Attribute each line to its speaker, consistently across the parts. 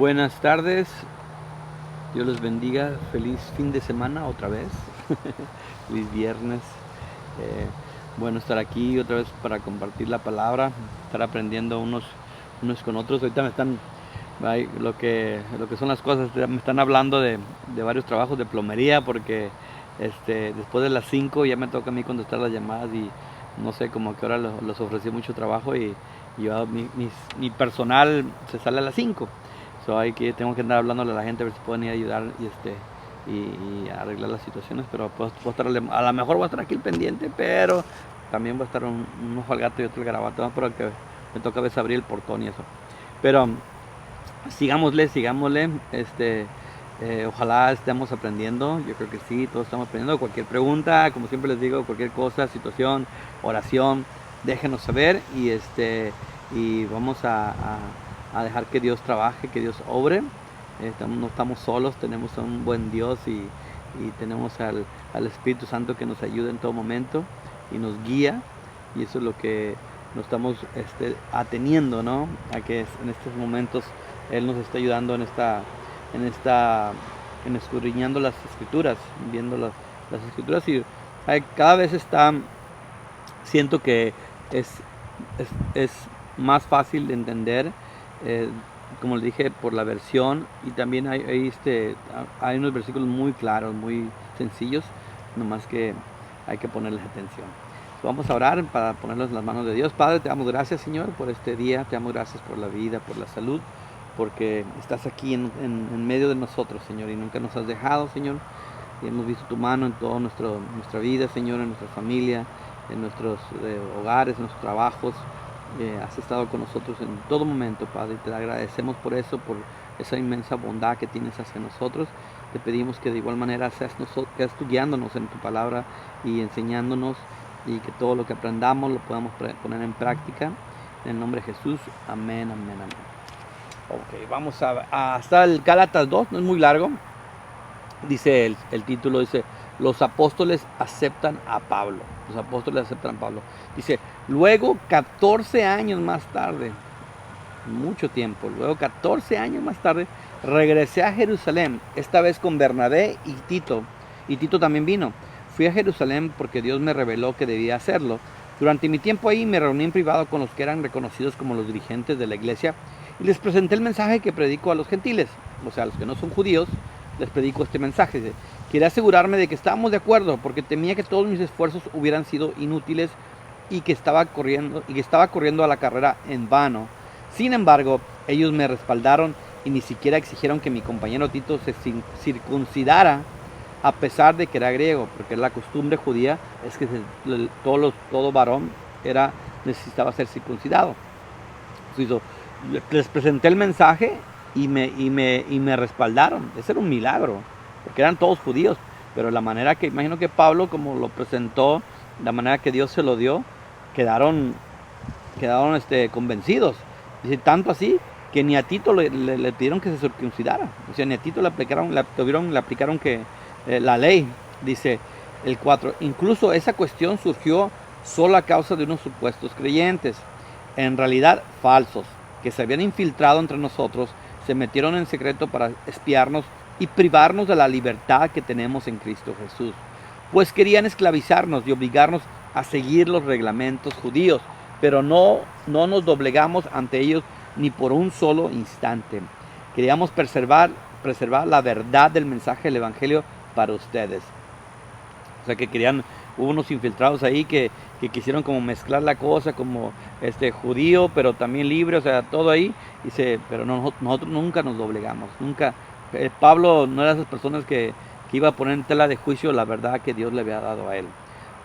Speaker 1: Buenas tardes, Dios los bendiga, feliz fin de semana otra vez, feliz viernes. Eh, bueno estar aquí otra vez para compartir la palabra, estar aprendiendo unos con otros. Ahorita lo que son las cosas, me están hablando de varios trabajos de plomería porque después de las 5 ya me toca a mí contestar las llamadas y no sé, como que ahora los ofrecí mucho trabajo y yo, mi personal se sale a las 5. So, tengo que andar hablándole a la gente a ver si pueden ir a ayudar y arreglar las situaciones, pero pues, a lo mejor voy a estar aquí el pendiente, pero también va a estar un ojo al gato y otro al garabato, ¿no? Porque me toca a veces abrir el portón y eso. Pero sigámosle, ojalá estemos aprendiendo, yo creo que sí, todos estamos aprendiendo. Cualquier pregunta, como siempre les digo, cualquier cosa, situación, oración, déjenos saber y vamos a dejar que Dios trabaje, que Dios obre. No estamos solos, tenemos a un buen Dios y tenemos al Espíritu Santo que nos ayuda en todo momento y nos guía, y eso es lo que nos estamos ateniendo, ¿no? A que en estos momentos Él nos está ayudando en escudriñando las escrituras, viendo las escrituras, y cada vez siento que es, es más fácil de entender, eh, como le dije, por la versión, y también hay unos versículos muy claros, muy sencillos, nomás que hay que ponerles atención. Vamos a orar para ponerlos en las manos de Dios. Padre, te damos gracias, Señor, por este día, te damos gracias por la vida, por la salud, porque estás aquí en medio de nosotros, Señor, y nunca nos has dejado, Señor, y hemos visto tu mano en toda nuestra vida, Señor, en nuestra familia, en nuestros hogares, en nuestros trabajos. Has estado con nosotros en todo momento, Padre, y te agradecemos por eso, por esa inmensa bondad que tienes hacia nosotros. Te pedimos que de igual manera seas tú guiándonos en tu palabra y enseñándonos, y que todo lo que aprendamos lo podamos poner en práctica. En el nombre de Jesús, amén, amén, amén. Ok, vamos hasta el Gálatas 2, no es muy largo. Dice el título, dice: los apóstoles aceptan a Pablo. Los apóstoles aceptan a Pablo. Dice: luego 14 años más tarde, mucho tiempo, luego 14 años más tarde, regresé a Jerusalén, esta vez con Bernabé y Tito también vino. Fui a Jerusalén porque Dios me reveló que debía hacerlo. Durante mi tiempo ahí me reuní en privado con los que eran reconocidos como los dirigentes de la iglesia y les presenté el mensaje que predico a los gentiles, o sea, a los que no son judíos. Les predico este mensaje. Quería asegurarme de que estábamos de acuerdo, porque temía que todos mis esfuerzos hubieran sido inútiles y que estaba corriendo a la carrera en vano. Sin embargo, ellos me respaldaron y ni siquiera exigieron que mi compañero Tito se circuncidara, a pesar de que era griego, porque la costumbre judía es que todo varón necesitaba ser circuncidado. Entonces, les presenté el mensaje y me respaldaron. Ese era un milagro, porque eran todos judíos, pero la manera que, imagino que Pablo, como lo presentó, la manera que Dios se lo dio, quedaron convencidos. Dice, tanto así que ni a Tito le pidieron que se circuncidara, o sea, ni a Tito le aplicaron que la ley. Dice el 4: incluso esa cuestión surgió solo a causa de unos supuestos creyentes, en realidad falsos, que se habían infiltrado entre nosotros, se metieron en secreto para espiarnos y privarnos de la libertad que tenemos en Cristo Jesús, pues querían esclavizarnos y obligarnos a seguir los reglamentos judíos, pero no nos doblegamos ante ellos ni por un solo instante. Queríamos preservar la verdad del mensaje del Evangelio para ustedes. O sea, que hubo unos infiltrados ahí que quisieron como mezclar la cosa, como judío, pero también libre, o sea, todo ahí. Dice, pero nosotros nunca nos doblegamos, nunca. Pablo no era de esas personas que iba a poner en tela de juicio la verdad que Dios le había dado a él.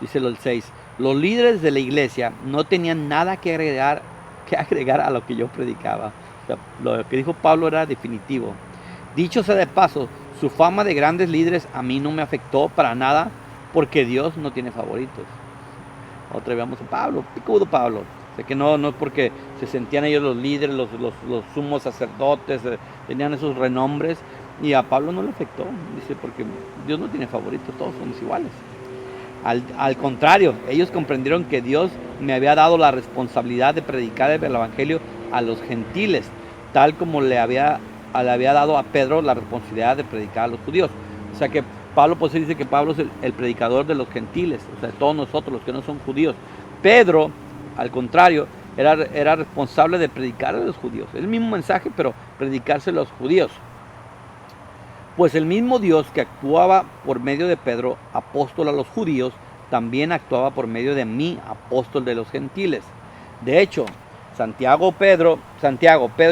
Speaker 1: Dice el 6: los líderes de la iglesia no tenían nada que agregar a lo que yo predicaba. O sea, lo que dijo Pablo era definitivo. Dicho sea de paso, su fama de grandes líderes a mí no me afectó para nada, porque Dios no tiene favoritos. Otra vez vamos a Pablo, picudo Pablo. O sea, que no es porque se sentían ellos los líderes, los sumos sacerdotes, tenían esos renombres, y a Pablo no le afectó. Dice, porque Dios no tiene favoritos, todos somos iguales. Al contrario, ellos comprendieron que Dios me había dado la responsabilidad de predicar el Evangelio a los gentiles, tal como le había le había dado a Pedro la responsabilidad de predicar a los judíos. O sea que Pablo, pues dice que Pablo es el predicador de los gentiles, o sea, de todos nosotros, los que no son judíos. Pedro, al contrario, era responsable de predicar a los judíos. El mismo mensaje, pero predicárselo a los judíos. Pues el mismo Dios que actuaba por medio de Pedro, apóstol a los judíos, también actuaba por medio de mí, apóstol de los gentiles. De hecho, Santiago, Pedro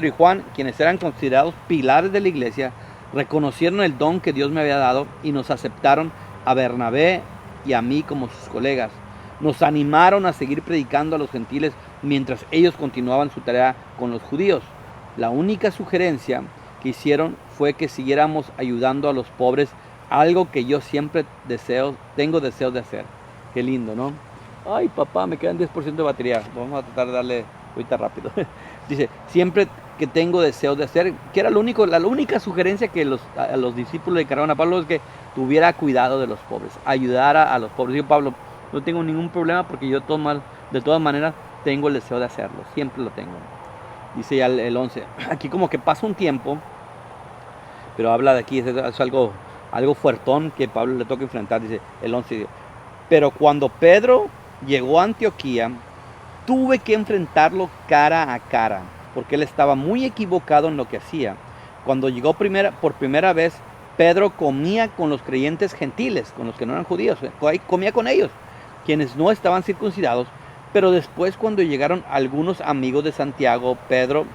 Speaker 1: y Juan, quienes eran considerados pilares de la iglesia, reconocieron el don que Dios me había dado y nos aceptaron a Bernabé y a mí como sus colegas. Nos animaron a seguir predicando a los gentiles mientras ellos continuaban su tarea con los judíos. La única sugerencia que hicieron fue que siguiéramos ayudando a los pobres, algo que yo siempre tengo deseos de hacer. Qué lindo, ¿no? Ay, papá, me quedan 10% de batería. Vamos a tratar de darle ahorita rápido. Dice, siempre que tengo deseos de hacer, que era la única sugerencia que a los discípulos le encargaron a Pablo, es que tuviera cuidado de los pobres, ayudara a los pobres. Digo, Pablo, no tengo ningún problema porque yo de todas maneras tengo el deseo de hacerlo, siempre lo tengo. Dice ya el 11, aquí como que pasa un tiempo, pero habla de aquí, es algo fuertón que Pablo le toca enfrentar. Dice el 11, pero cuando Pedro llegó a Antioquía, tuve que enfrentarlo cara a cara, porque él estaba muy equivocado en lo que hacía. Cuando llegó por primera vez, Pedro comía con los creyentes gentiles, con los que no eran judíos, comía con ellos, quienes no estaban circuncidados. Pero después, cuando llegaron algunos amigos de Santiago, Pedro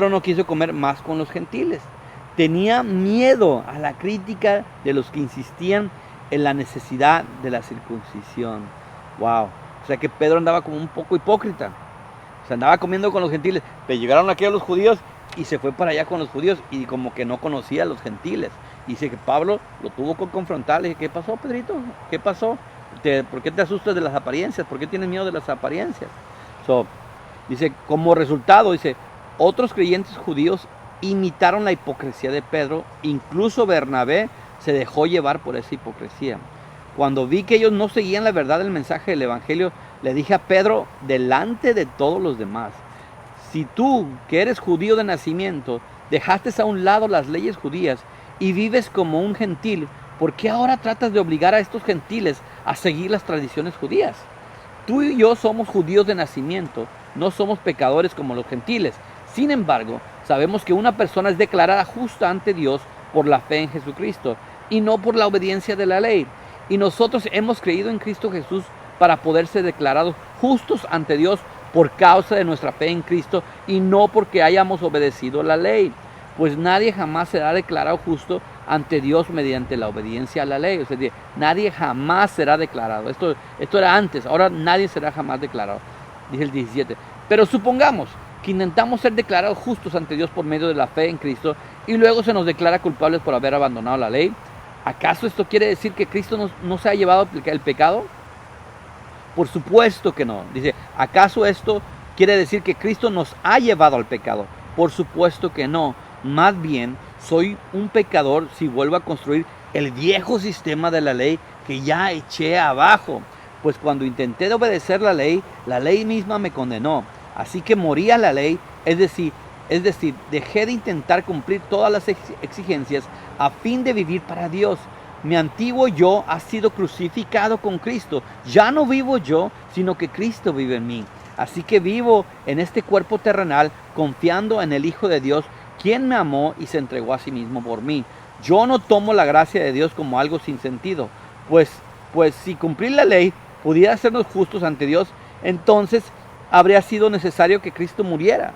Speaker 1: no quiso comer más con los gentiles. Tenía miedo a la crítica de los que insistían en la necesidad de la circuncisión. Wow. O sea que Pedro andaba como un poco hipócrita. O sea, andaba comiendo con los gentiles. Pero llegaron aquí a los judíos y se fue para allá con los judíos y como que no conocía a los gentiles. Y dice que Pablo lo tuvo que confrontar. Le dije, ¿qué pasó, Pedrito? ¿Qué pasó? ¿Por qué te asustas de las apariencias? ¿Por qué tienes miedo de las apariencias? Dice, como resultado, otros creyentes judíos imitaron la hipocresía de Pedro. Incluso Bernabé se dejó llevar por esa hipocresía. Cuando vi que ellos no seguían la verdad del mensaje del evangelio, le dije a Pedro delante de todos los demás, si tú, que eres judío de nacimiento, dejaste a un lado las leyes judías y vives como un gentil, ¿por qué ahora tratas de obligar a estos gentiles a seguir las tradiciones judías? Tú y yo somos judíos de nacimiento, no somos pecadores como los gentiles. Sin embargo, sabemos que una persona es declarada justa ante Dios por la fe en Jesucristo y no por la obediencia de la ley. Y nosotros hemos creído en Cristo Jesús para poder ser declarados justos ante Dios por causa de nuestra fe en Cristo y no porque hayamos obedecido la ley. Pues nadie jamás será declarado justo ante Dios mediante la obediencia a la ley. O sea, nadie jamás será declarado. Esto era antes, ahora nadie será jamás declarado. Dice el 17. Pero supongamos que intentamos ser declarados justos ante Dios por medio de la fe en Cristo y luego se nos declara culpables por haber abandonado la ley. ¿Acaso esto quiere decir que Cristo no se ha llevado el pecado? Por supuesto que no. Dice, ¿acaso esto quiere decir que Cristo nos ha llevado al pecado? Por supuesto que no. Más bien, soy un pecador si vuelvo a construir el viejo sistema de la ley que ya eché abajo. Pues cuando intenté de obedecer la ley misma me condenó. Así que morí a la ley, es decir, dejé de intentar cumplir todas las exigencias a fin de vivir para Dios. Mi antiguo yo ha sido crucificado con Cristo. Ya no vivo yo, sino que Cristo vive en mí. Así que vivo en este cuerpo terrenal confiando en el Hijo de Dios, quien me amó y se entregó a sí mismo por mí. Yo no tomo la gracia de Dios como algo sin sentido, pues si cumplir la ley pudiera hacernos justos ante Dios, entonces habría sido necesario que Cristo muriera.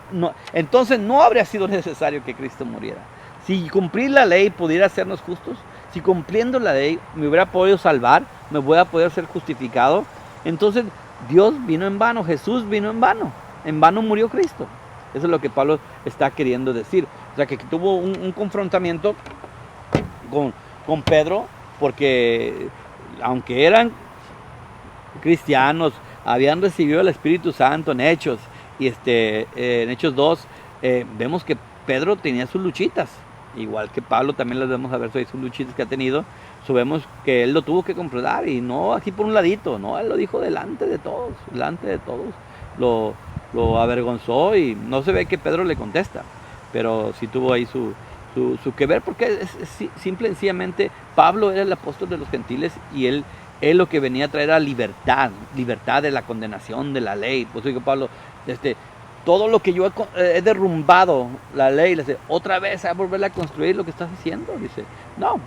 Speaker 1: Entonces no habría sido necesario que Cristo muriera. Si cumplir la ley pudiera hacernos justos, si cumpliendo la ley me hubiera podido salvar, me voy a poder ser justificado, entonces Dios vino en vano, Jesús vino en vano murió Cristo. Eso es lo que Pablo está queriendo decir. O sea, que tuvo un confrontamiento con Pedro, porque aunque eran cristianos, habían recibido el Espíritu Santo en Hechos, y en Hechos 2, vemos que Pedro tenía sus luchitas, igual que Pablo también las vemos a ver sus luchitas que ha tenido. Vemos que él lo tuvo que confrontar, y no aquí por un ladito, no, él lo dijo delante de todos, lo avergonzó, y no se ve que Pedro le contesta. pero sí tuvo ahí su que ver, porque simple y sencillamente Pablo era el apóstol de los gentiles y él lo que venía a traer era libertad de la condenación de la ley. Por eso dijo Pablo, todo lo que yo he derrumbado, la ley, le dice, otra vez a volver a construir lo que estás haciendo. Dice, no,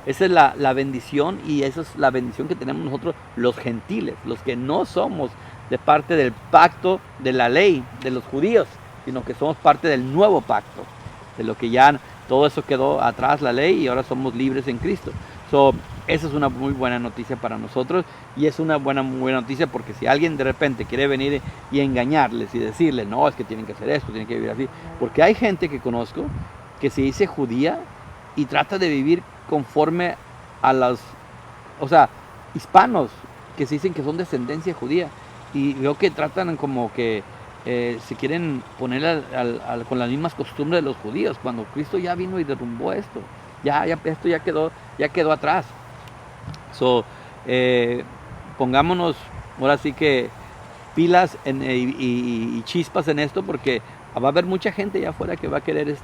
Speaker 1: esa es la bendición, y esa es la bendición que tenemos nosotros los gentiles, los que no somos de parte del pacto de la ley de los judíos, sino que somos parte del nuevo pacto, de lo que ya todo eso quedó atrás, la ley, y ahora somos libres en Cristo. Esa es una muy buena noticia para nosotros, y es una muy buena noticia, porque si alguien de repente quiere venir y engañarles y decirles, no, es que tienen que hacer esto, tienen que vivir así, porque hay gente que conozco que se dice judía y trata de vivir conforme a hispanos que se dicen que son descendencia judía, y veo que tratan como que se quieren poner con las mismas costumbres de los judíos, cuando Cristo ya vino y derrumbó esto. Esto ya quedó atrás. Pongámonos ahora sí que pilas y chispas en esto, porque va a haber mucha gente allá afuera que va a querer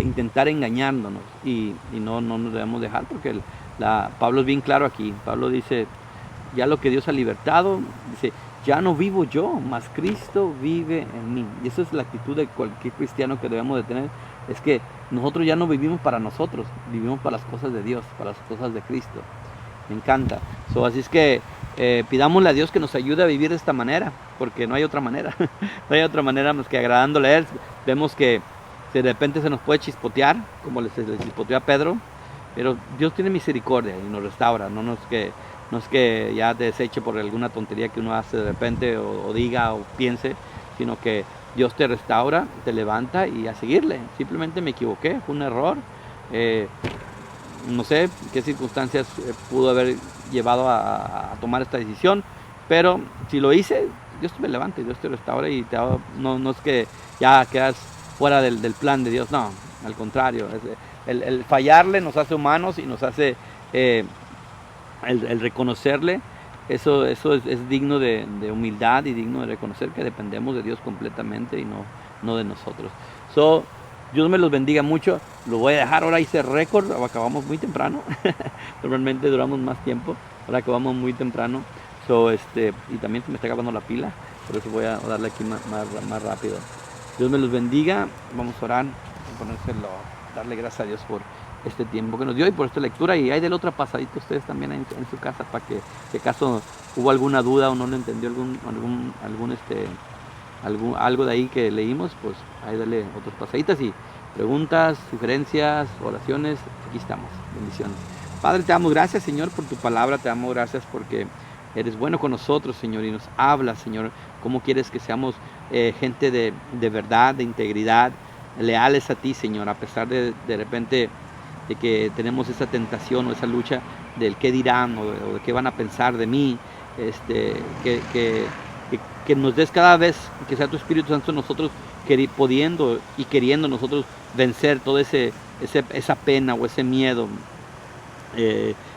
Speaker 1: intentar engañándonos, y no nos debemos dejar, porque Pablo es bien claro aquí. Pablo dice, ya lo que Dios ha libertado, dice, ya no vivo yo, mas Cristo vive en mí. Y esa es la actitud de cualquier cristiano que debemos de tener, es que nosotros ya no vivimos para nosotros, vivimos para las cosas de Dios, para las cosas de Cristo. Me encanta. Así es que pidámosle a Dios que nos ayude a vivir de esta manera, porque no hay otra manera. No hay otra manera más que agradándole a Él. Vemos que de repente se nos puede chispotear, como le chispoteó a Pedro, pero Dios tiene misericordia y nos restaura. No es que ya deseche por alguna tontería que uno hace de repente, o diga o piense, sino que Dios te restaura, te levanta, y a seguirle. Simplemente me equivoqué, fue un error. No sé qué circunstancias pudo haber llevado a tomar esta decisión, pero si lo hice, Dios te levanta y Dios te restaura, y no es que ya quedas fuera del plan de Dios, no, al contrario. El fallarle nos hace humanos y nos hace el reconocerle. Eso es digno de humildad, y digno de reconocer que dependemos de Dios completamente, y no de nosotros. Dios me los bendiga mucho. Lo voy a dejar, ahora hice récord, acabamos muy temprano. Normalmente duramos más tiempo, ahora acabamos muy temprano. Y también se me está acabando la pila, por eso voy a darle aquí más rápido. Dios me los bendiga. Vamos a orar, darle gracias a Dios por este tiempo que nos dio y por esta lectura. Y hay del otro pasadito ustedes también en su casa, para que si acaso hubo alguna duda o no lo entendió algo de ahí que leímos, pues ahí dale otras pasaditas, y preguntas, sugerencias, oraciones, aquí estamos. Bendiciones. Padre, te damos gracias, Señor, por tu palabra. Te damos gracias porque eres bueno con nosotros, Señor, y nos hablas, Señor, cómo quieres que seamos gente de verdad, de integridad, leales a ti, Señor, a pesar de repente de que tenemos esa tentación o esa lucha del qué dirán, o de qué van a pensar de mí. Que nos des cada vez, que sea tu Espíritu Santo en nosotros, pudiendo y queriendo nosotros vencer toda esa pena o ese miedo.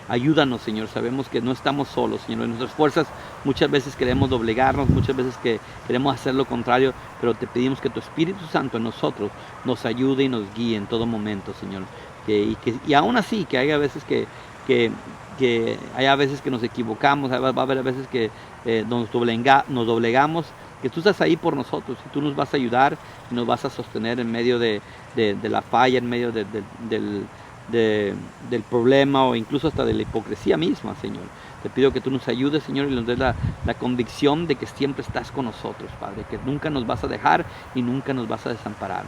Speaker 1: Ayúdanos, Señor. Sabemos que no estamos solos, Señor. En nuestras fuerzas muchas veces queremos doblegarnos, muchas veces que queremos hacer lo contrario, pero te pedimos que tu Espíritu Santo en nosotros nos ayude y nos guíe en todo momento, Señor. Y aún así, que haya veces que haya veces que nos equivocamos, va a haber veces que nos doblegamos, que tú estás ahí por nosotros, y tú nos vas a ayudar y nos vas a sostener en medio de la falla, en medio del problema, o incluso hasta de la hipocresía misma, Señor. Te pido que tú nos ayudes, Señor, y nos des la convicción de que siempre estás con nosotros, Padre, que nunca nos vas a dejar y nunca nos vas a desamparar.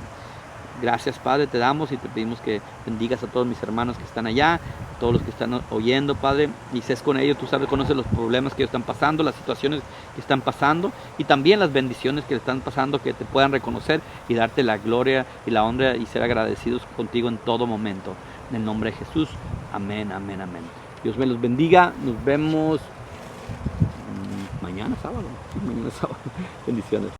Speaker 1: Gracias, Padre, te damos, y te pedimos que bendigas a todos mis hermanos que están allá, a todos los que están oyendo, Padre, y seas con ellos. Tú sabes, conoces los problemas que ellos están pasando, las situaciones que están pasando, y también las bendiciones que están pasando, que te puedan reconocer y darte la gloria y la honra, y ser agradecidos contigo en todo momento. En el nombre de Jesús, amén, amén, amén. Dios me los bendiga. Nos vemos mañana sábado. Sí, mañana sábado. Bendiciones.